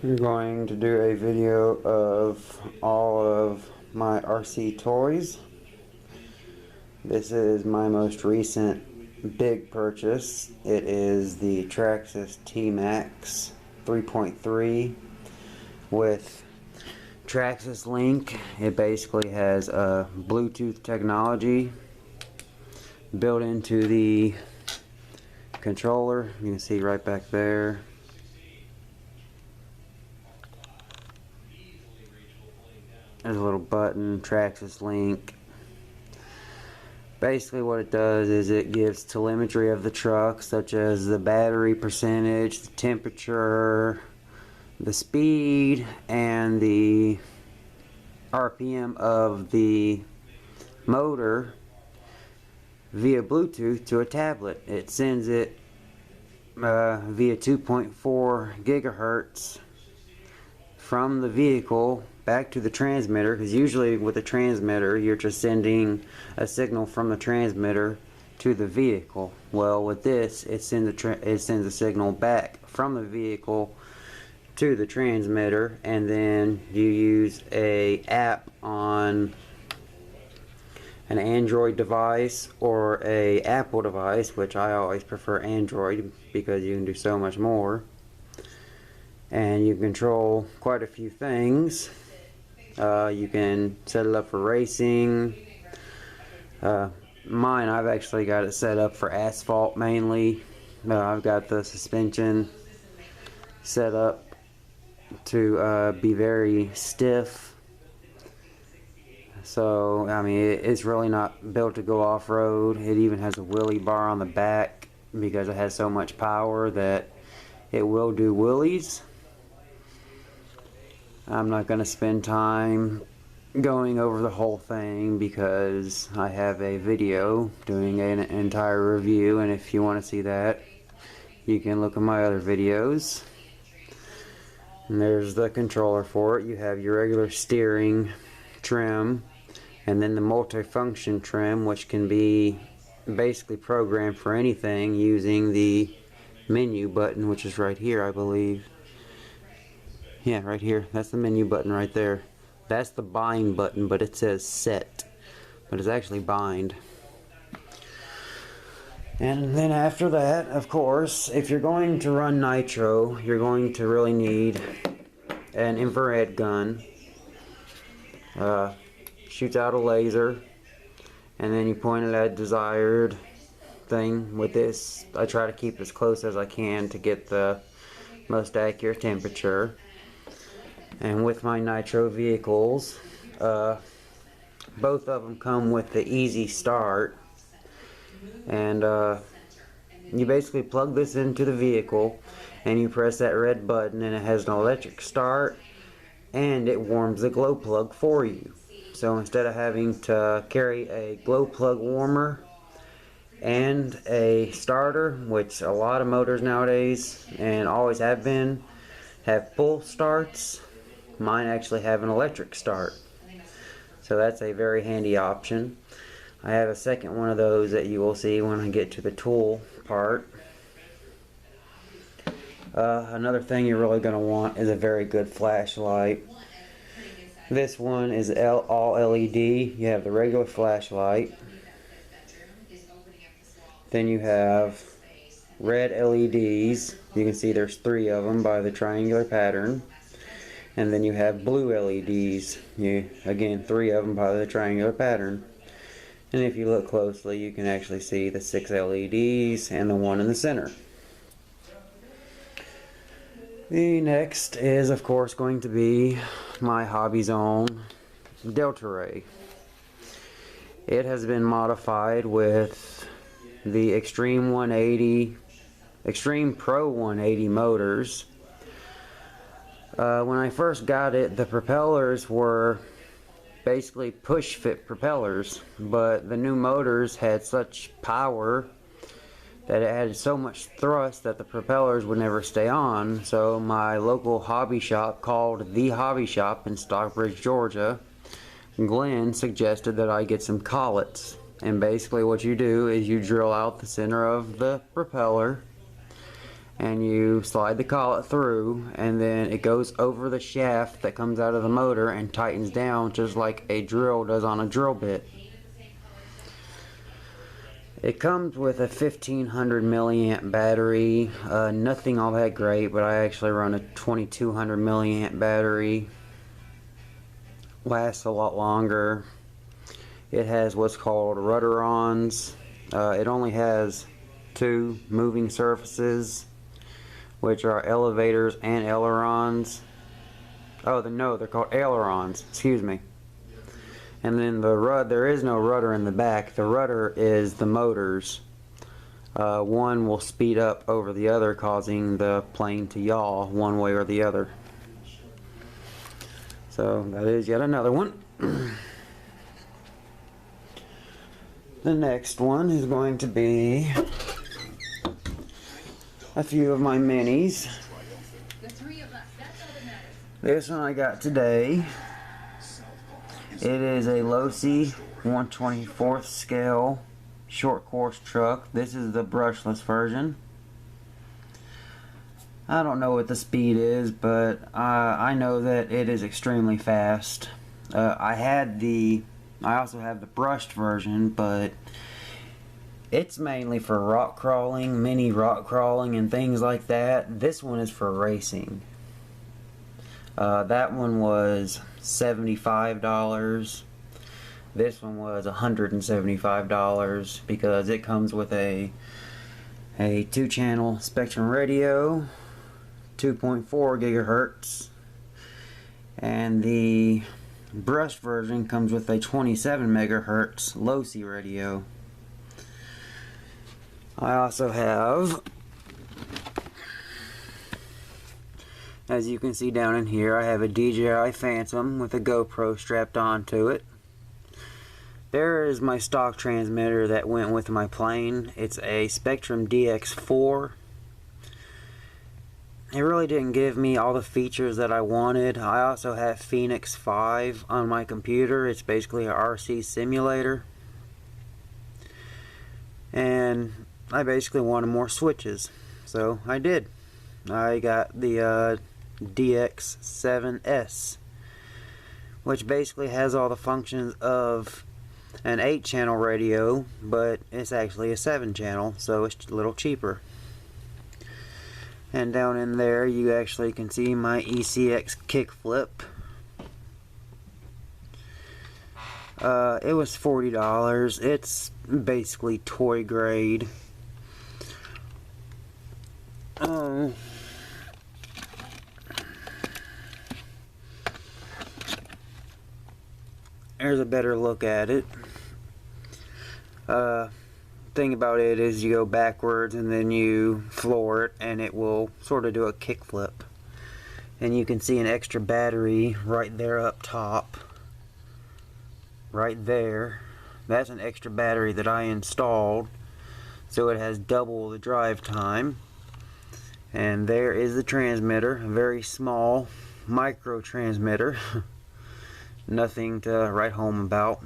I'm going to do a video of all of my RC toys. This is my most recent big purchase. It is the Traxxas Tmaxx 3.3 with Traxxas Link. It basically has a Bluetooth technology built into the controller. You can see right back there. There's a little button, Traxxas Link. Basically what it does is it gives telemetry of the truck, such as the battery percentage, the temperature, the speed, and the RPM of the motor via Bluetooth to a tablet. It sends it via 2.4 gigahertz from the vehicle back to the transmitter, because usually with the transmitter you're just sending a signal from the transmitter to the vehicle. Well, with this it sends a signal back from the vehicle to the transmitter, and then you use a app on an Android device or a Apple device, which I always prefer Android because you can do so much more, and you control quite a few things. You can set it up for racing. Mine, I've actually got it set up for asphalt mainly. I've got the suspension set up to be very stiff. So, I mean, it's really not built to go off-road. It even has a wheelie bar on the back because it has so much power that it will do wheelies. I'm not going to spend time going over the whole thing because I have a video doing an entire review, and if you want to see that, you can look at my other videos. And there's the controller for it. You have your regular steering trim, and then the multi-function trim, which can be basically programmed for anything using the menu button, which is right here, I believe. Yeah, right here. That's the menu button right there. That's the bind button, but it says set, but it's actually bind. And then after that, of course, if you're going to run nitro, you're going to really need an infrared gun. Shoots out a laser, and then you point it at desired thing. With this, I try to keep as close as I can to get the most accurate temperature. And with my nitro vehicles, both of them come with the easy start, and you basically plug this into the vehicle and you press that red button, and it has an electric start and it warms the glow plug for you. So instead of having to carry a glow plug warmer and a starter, which a lot of motors nowadays and always have been have pull starts, mine actually have an electric start, so that's a very handy option. I have a second one of those that you will see when I get to the tool part. Another thing you're really going to want is a very good flashlight. This one is all LED. You have the regular flashlight, then you have red LEDs. You can see there's 3 of them by the triangular pattern. And then you have blue LEDs. Again, 3 of them by the triangular pattern. And if you look closely, you can actually see the 6 LEDs and the one in the center. The next is, of course, going to be my Hobby Zone Delta Ray. It has been modified with the Extreme Pro 180 motors. When I first got it, the propellers were basically push fit propellers, but the new motors had such power that it had so much thrust that the propellers would never stay on. So my local hobby shop, called The Hobby Shop in Stockbridge, Georgia, Glenn suggested that I get some collets. And basically what you do is you drill out the center of the propeller, and you slide the collet through, and then it goes over the shaft that comes out of the motor and tightens down just like a drill does on a drill bit. It comes with a 1500 milliamp battery, nothing all that great, but I actually run a 2200 milliamp battery. Lasts a lot longer. It has what's called rudder-ons. It only has 2 moving surfaces, which are elevators and ailerons. Oh, no, they're called ailerons, excuse me. And then there is no rudder in the back. The rudder is the motors. One will speed up over the other, causing the plane to yaw one way or the other. So that is yet another one. The next one is going to be a few of my minis. This one I got today. It is a Losi 1/24 scale short course truck. This is the brushless version. I don't know what the speed is, but I know that it is extremely fast. I also have the brushed version, but it's mainly for rock crawling, mini rock crawling, and things like that. This one is for racing. That one was $75. This one was $175 because it comes with a 2-channel Spektrum radio, 2.4 gigahertz, and the brushed version comes with a 27 megahertz Losi radio. I also have, as you can see down in here, I have a DJI Phantom with a GoPro strapped onto it. There is my stock transmitter that went with my plane. It's a Spektrum DX4. It really didn't give me all the features that I wanted. I also have Phoenix 5 on my computer. It's basically a RC simulator. And I basically wanted more switches. So I did. I got the DX7S, which basically has all the functions of an 8-channel radio, but it's actually a 7-channel, so it's a little cheaper. And down in there you actually can see my ECX Kickflip. It was $40. It's basically toy grade. There's a better look at it. Thing about it is you go backwards and then you floor it and it will sort of do a kickflip. And you can see an extra battery right there up top. Right there. That's an extra battery that I installed. So it has double the drive time. And there is the transmitter. A very small micro transmitter. Nothing to write home about.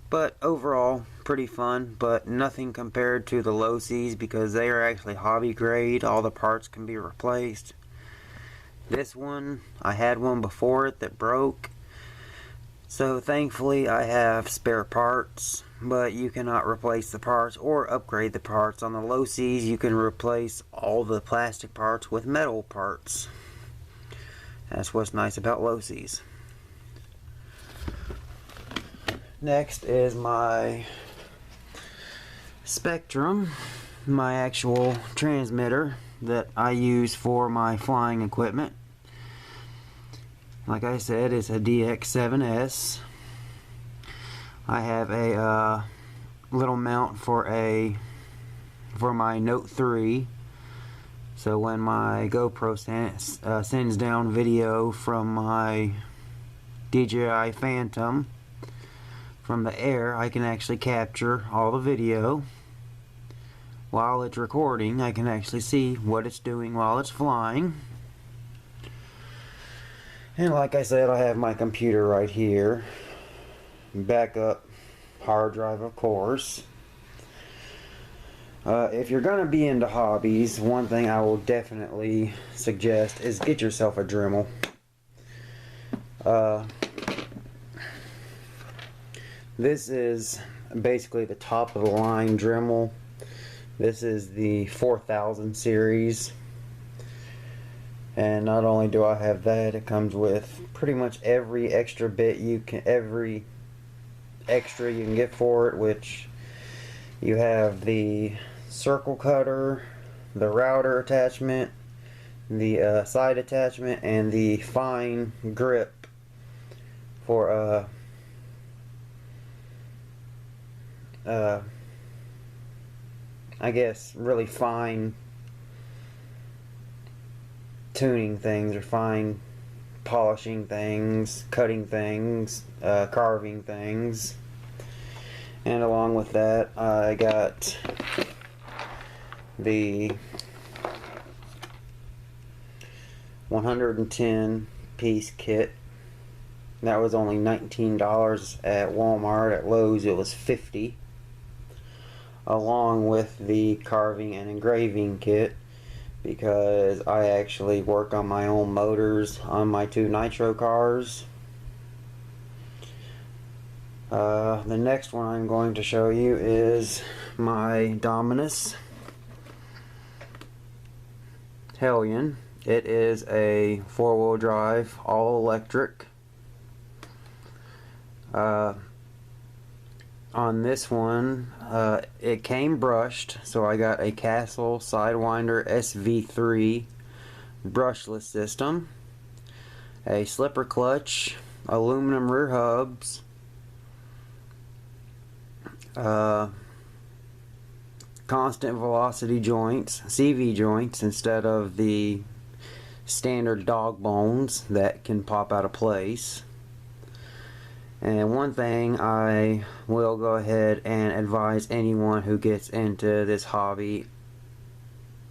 But overall, pretty fun, but nothing compared to the Losis because they are actually hobby grade. All the parts can be replaced. This one, I had one before it that broke. So thankfully I have spare parts, but you cannot replace the parts or upgrade the parts. On the Losis, you can replace all the plastic parts with metal parts. That's what's nice about Losis. Next is my Spektrum, my actual transmitter that I use for my flying equipment. Like I said, it's a DX7S. I have a little mount for my Note 3. So when my GoPro sends down video from my DJI Phantom from the air, I can actually capture all the video. While it's recording, I can actually see what it's doing while it's flying. And like I said, I have my computer right here. Backup hard drive, of course. If you're going to be into hobbies, one thing I will definitely suggest is get yourself a Dremel. This is basically the top of the line Dremel. This is the 4000 series. And not only do I have that, it comes with pretty much every extra bit every extra you can get for it, which you have the circle cutter, the router attachment, the side attachment, and the fine grip for I guess really fine tuning things, or fine polishing things, cutting things, carving things. And along with that, I got the 110 piece kit. That was only $19 at Walmart. At Lowe's it was $50, along with the carving and engraving kit, because I actually work on my own motors on my 2 Nitro cars. The next one I'm going to show you is my Dominus Helion. It is a 4-wheel drive, all electric. On this one, it came brushed, so I got a Castle Sidewinder SV3 brushless system, a slipper clutch, aluminum rear hubs, constant velocity joints, CV joints, instead of the standard dog bones that can pop out of place. And one thing I will go ahead and advise anyone who gets into this hobby,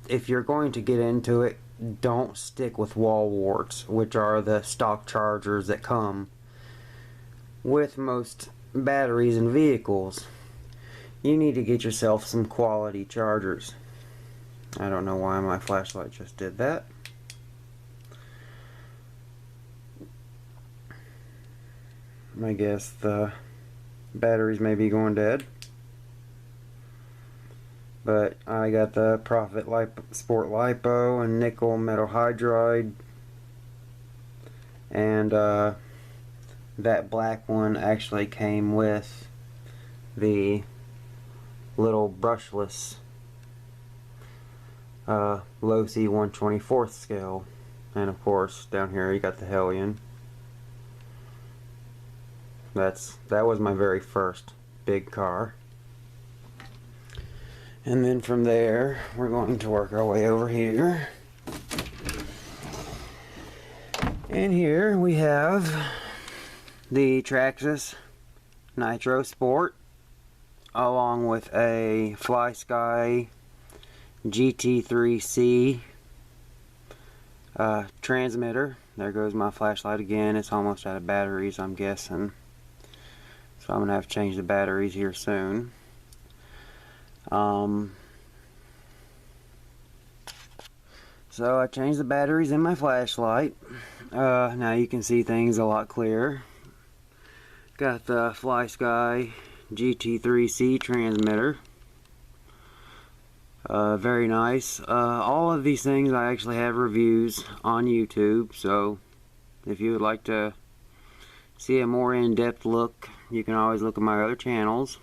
if you're going to get into it, don't stick with wall warts, which are the stock chargers that come with most batteries and vehicles. You need to get yourself some quality chargers. I don't know why my flashlight just did that. I guess the batteries may be going dead. But I got the Profit Sport Lipo and nickel metal hydride. And that black one actually came with the little brushless Losi 1/24 scale. And of course down here you got the Helion. That was my very first big car. And then from there we're going to work our way over here. And here we have the Traxxas Nitro Sport, along with a FlySky GT3C transmitter. There goes my flashlight again. It's almost out of batteries, I'm guessing. So I'm going to have to change the batteries here soon. So I changed the batteries in my flashlight. Now you can see things a lot clearer. Got the FlySky GT3C transmitter. Very nice. All of these things I actually have reviews on YouTube, so if you would like to see a more in-depth look, you can always look at my other channels.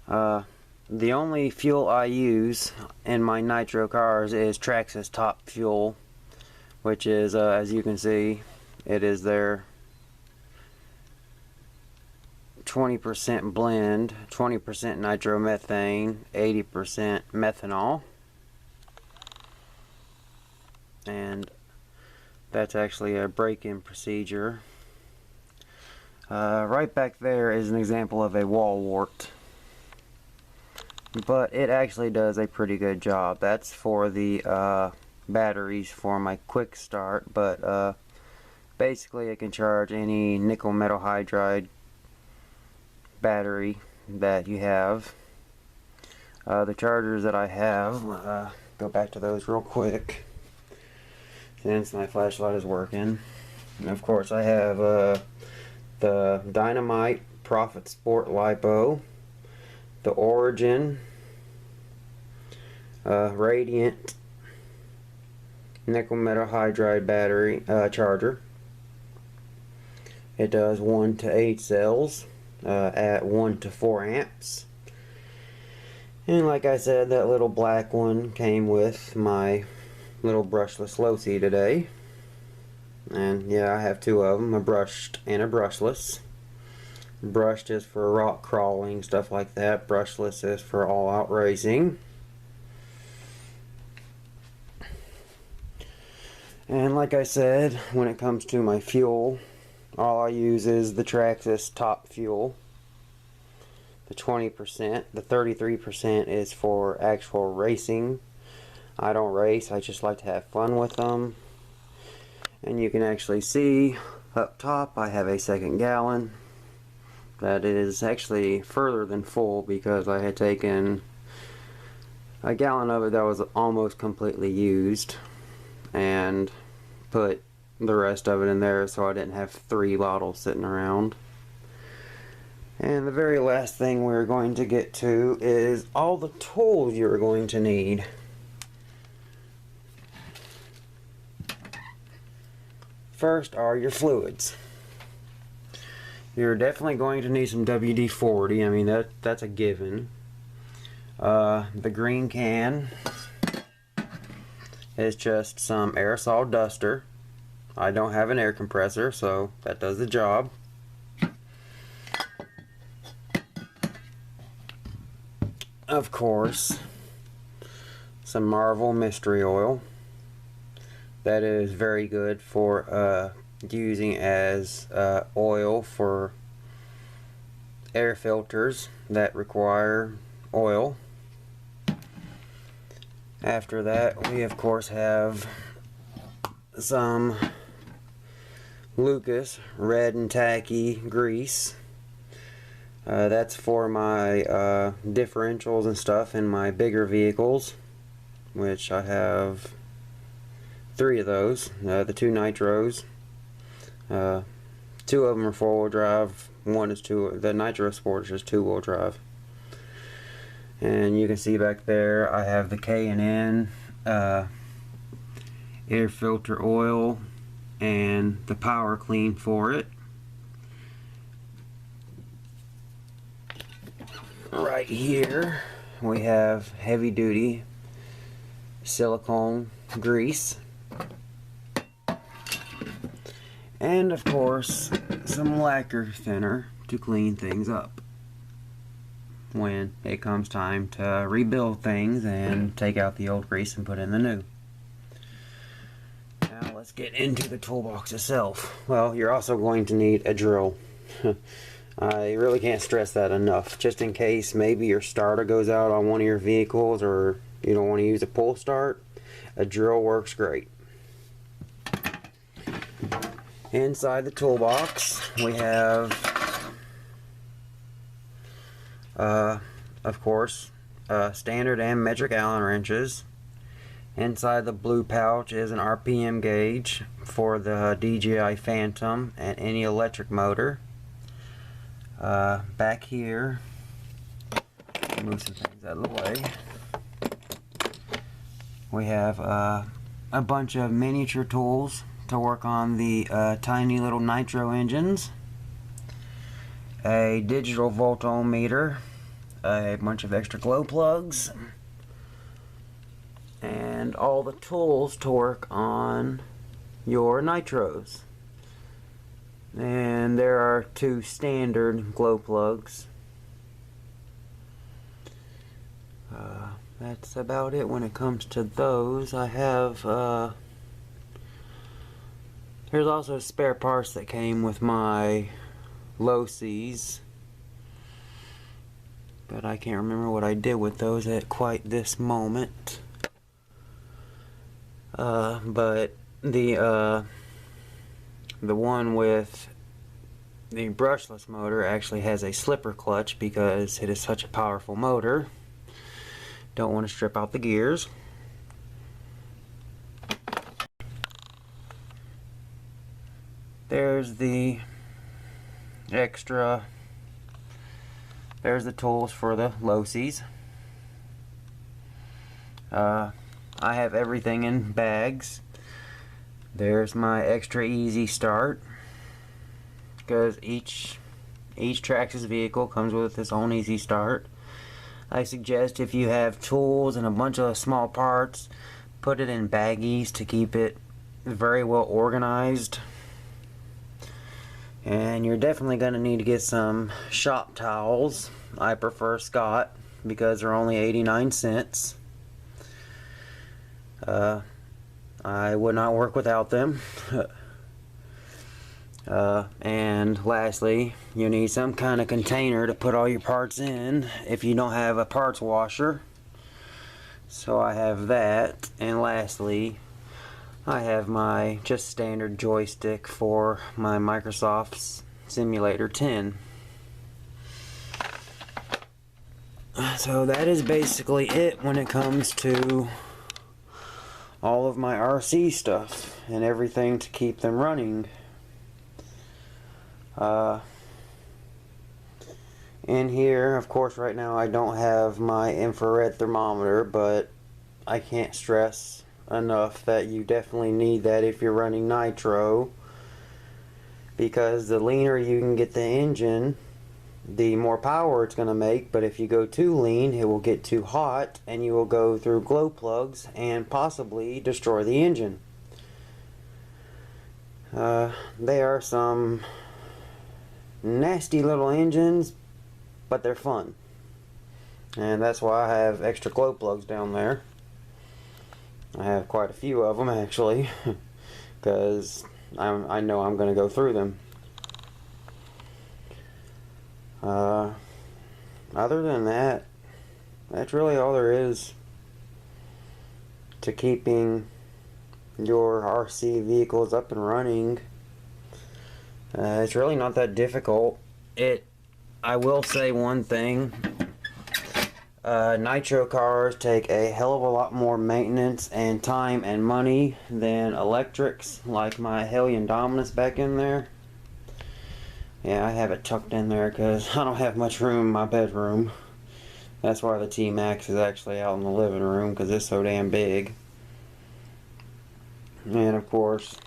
The only fuel I use in my Nitro cars is Traxxas Top Fuel, which is, as you can see, it is their 20% blend, 20% nitromethane, 80% methanol. And that's actually a break-in procedure. Right back there is an example of a wall wart, but it actually does a pretty good job. That's for the batteries for my quick start, but basically it can charge any nickel metal hydride battery that you have. The chargers that I have, go back to those real quick since my flashlight is working. And of course I have the Dynamite Profit Sport LiPo, the Origin Radiant nickel metal hydride battery charger. It does 1 to 8 cells at 1 to 4 amps. And like I said, that little black one came with my little brushless Losi today. And yeah, I have two of them, a brushed and a brushless. Brushed is for rock crawling, stuff like that. Brushless is for all out racing. And like I said, when it comes to my fuel, all I use is the Traxxas top fuel. The 20%, the 33% is for actual racing. I don't race, I just like to have fun with them. And you can actually see up top I have a 2nd gallon. That is actually further than full because I had taken a gallon of it that was almost completely used and put the rest of it in there so I didn't have 3 bottles sitting around. And the very last thing we're going to get to is all the tools you're going to need. First are your fluids. You're definitely going to need some WD-40. I mean, that's a given. The green can is just some aerosol duster. I don't have an air compressor, so that does the job. Of course, some Marvel mystery oil. That is very good for using as oil for air filters that require oil. After that, we of course have some Lucas red and tacky grease. That's for my differentials and stuff in my bigger vehicles, which I have 3 of those. The 2 Nitros. 2 of them are 4-wheel drive. One is the Nitro Sport is just 2-wheel drive. And you can see back there I have the K&N air filter oil and the power clean for it. Right here we have heavy duty silicone grease, and of course some lacquer thinner to clean things up when it comes time to rebuild things and take out the old grease and put in the new. Now let's get into the toolbox itself. Well, you're also going to need a drill. I really can't stress that enough, just in case maybe your starter goes out on one of your vehicles or you don't want to use a pull start. A drill works great. Inside the toolbox we have of course standard and metric Allen wrenches. Inside the blue pouch is an RPM gauge for the DJI Phantom and any electric motor. Back here, move some things out of the way, we have a bunch of miniature tools to work on the tiny little nitro engines, a digital voltometer, a bunch of extra glow plugs, and all the tools to work on your nitros. And there are 2 standard glow plugs. That's about it when it comes to those. I have there's also spare parts that came with my Losis, but I can't remember what I did with those at quite this moment. But the one with the brushless motor actually has a slipper clutch because it is such a powerful motor. Don't want to strip out the gears. There's the extra, there's the tools for the Losis. I have everything in bags. There's my extra easy start, because each Traxxas vehicle comes with its own easy start. I suggest if you have tools and a bunch of small parts, put it in baggies to keep it very well organized. And you're definitely going to need to get some shop towels. I prefer Scott because they're only 89 cents. I would not work without them. And lastly, you need some kind of container to put all your parts in if you don't have a parts washer. So I have that. And lastly, I have my just standard joystick for my Microsoft Simulator 10. So that is basically it when it comes to all of my RC stuff and everything to keep them running. In here, of course, right now I don't have my infrared thermometer, but I can't stress enough that you definitely need that if you're running nitro, because the leaner you can get the engine, the more power it's going to make. But if you go too lean, it will get too hot and you will go through glow plugs and possibly destroy the engine. They are some nasty little engines, but they're fun, and that's why I have extra glow plugs down there. I have quite a few of them actually, because I know I'm going to go through them. Other than that, that's really all there is to keeping your RC vehicles up and running. It's really not that difficult. I will say one thing. Nitro cars take a hell of a lot more maintenance and time and money than electrics, like my Helion Dominus back in there. Yeah, I have it tucked in there because I don't have much room in my bedroom. That's why the Tmaxx is actually out in the living room, because it's so damn big. And of course,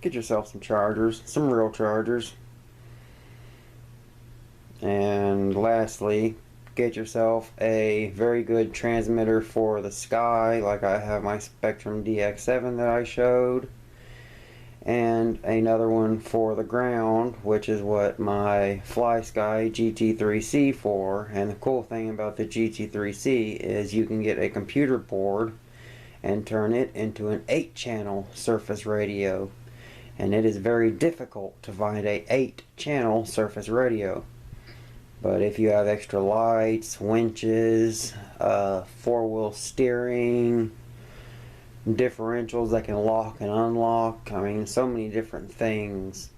get yourself some chargers, some real chargers. And lastly, get yourself a very good transmitter for the sky, like I have my Spektrum DX7 that I showed, and another one for the ground, which is what my FlySky GT3C for. And the cool thing about the GT3C is you can get a computer board and turn it into an 8-channel surface radio, and it is very difficult to find a 8-channel surface radio. But if you have extra lights, winches, 4-wheel steering, differentials that can lock and unlock, I mean, so many different things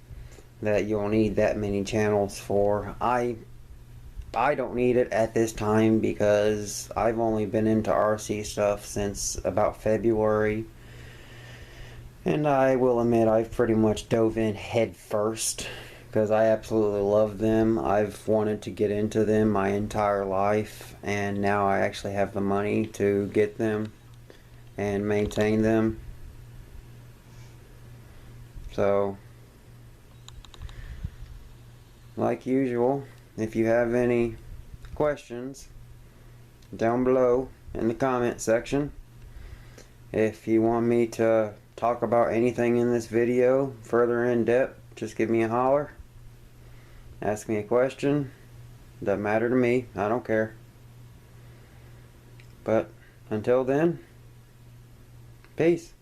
that you'll need that many channels for. I don't need it at this time because I've only been into RC stuff since about February. And I will admit I've pretty much dove in head first, because I absolutely love them. I've wanted to get into them my entire life, and now I actually have the money to get them and maintain them. So, like usual, if you have any questions, down below in the comment section. If you want me to talk about anything in this video further in depth, just give me a holler. Ask me a question. Doesn't matter to me. I don't care. But until then, peace.